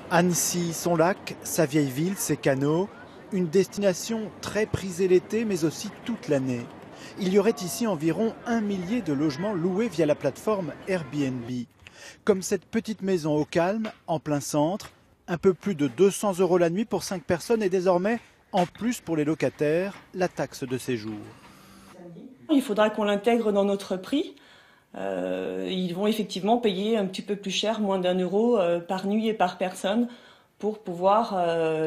Annecy, son lac, sa vieille ville, ses canaux, une destination très prisée l'été mais aussi toute l'année. Il y aurait ici environ 1 millier de logements loués via la plateforme Airbnb. Comme cette petite maison au calme, en plein centre, un peu plus de 200 € la nuit pour 5 personnes et désormais, en plus pour les locataires, la taxe de séjour. Il faudra qu'on l'intègre dans notre prix. Ils vont effectivement payer un petit peu plus cher, moins d'1 € par nuit et par personne pour pouvoir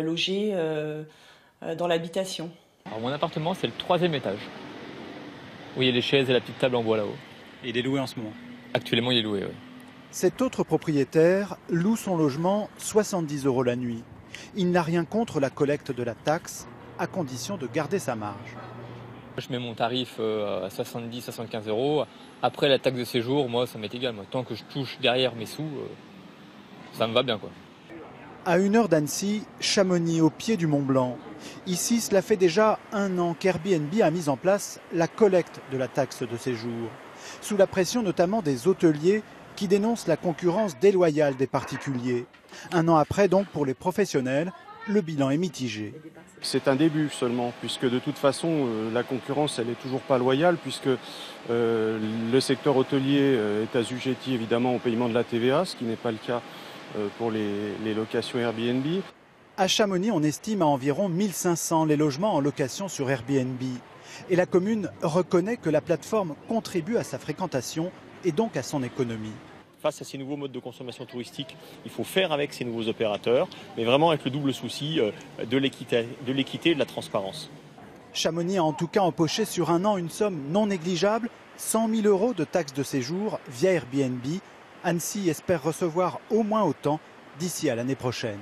loger dans l'habitation. Alors mon appartement, c'est le 3e étage. Où il y a les chaises et la petite table en bois là-haut. Et il est loué en ce moment? Actuellement, il est loué, oui. Cet autre propriétaire loue son logement 70 € la nuit. Il n'a rien contre la collecte de la taxe, à condition de garder sa marge. Je mets mon tarif à 70-75 €. Après la taxe de séjour, moi, ça m'est égal. Moi. Tant que je touche derrière mes sous, ça me va bien, quoi. À 1 heure d'Annecy, Chamonix, au pied du Mont Blanc. Ici, cela fait déjà 1 an qu'Airbnb a mis en place la collecte de la taxe de séjour. Sous la pression notamment des hôteliers qui dénoncent la concurrence déloyale des particuliers. 1 an après, donc, pour les professionnels, le bilan est mitigé. C'est un début seulement, puisque de toute façon, la concurrence, elle n'est toujours pas loyale, puisque le secteur hôtelier est assujetti évidemment au paiement de la TVA, ce qui n'est pas le cas pour les locations Airbnb. À Chamonix, on estime à environ 1500 les logements en location sur Airbnb. Et la commune reconnaît que la plateforme contribue à sa fréquentation et donc à son économie. Face à ces nouveaux modes de consommation touristique, il faut faire avec ces nouveaux opérateurs, mais vraiment avec le double souci de l'équité et de la transparence. Chamonix a en tout cas empoché sur 1 an une somme non négligeable, 100 000 € de taxes de séjour via Airbnb. Annecy espère recevoir au moins autant d'ici à l'année prochaine.